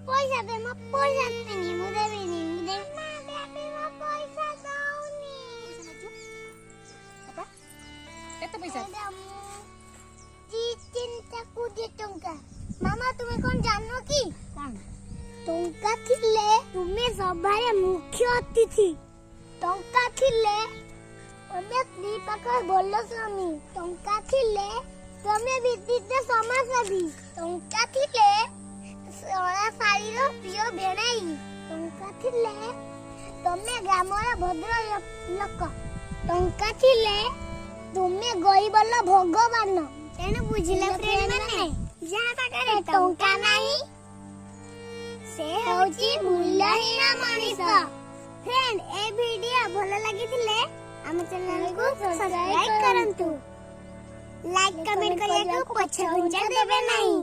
पैसा दे मो पैसा देनी मु देबेनी मु दे ना बेबी मो पैसा दउनी बाबा केते पैसा चिंता कुजे टंका मामा तुम्हें कौन जानो की कोन टंका थिले तुम्हें सभारे मुख्य अतिथि टंका थिले तुम्हें स्त्री पाकर बोलो स्वामी टंका थिले तुम्हें विदित समाजसेवी टंका थिले सोना साड़ी रो प्रिय बेणाई टंका थिले तुम्हें ग्रामर भद्र लोक टंका थिले तुम्हें गरीबल भगवान तेनु बुझिले फ्रेंड माने जा पाखरे टंका नाही से होची मूल्यहीन मनीष फ्रेंड ए वीडियो भलो लागिथिले हम चैनल को सब्सक्राइब करंतु लाइक कमेंट करिया को पछे घुंचा देबे नहीं।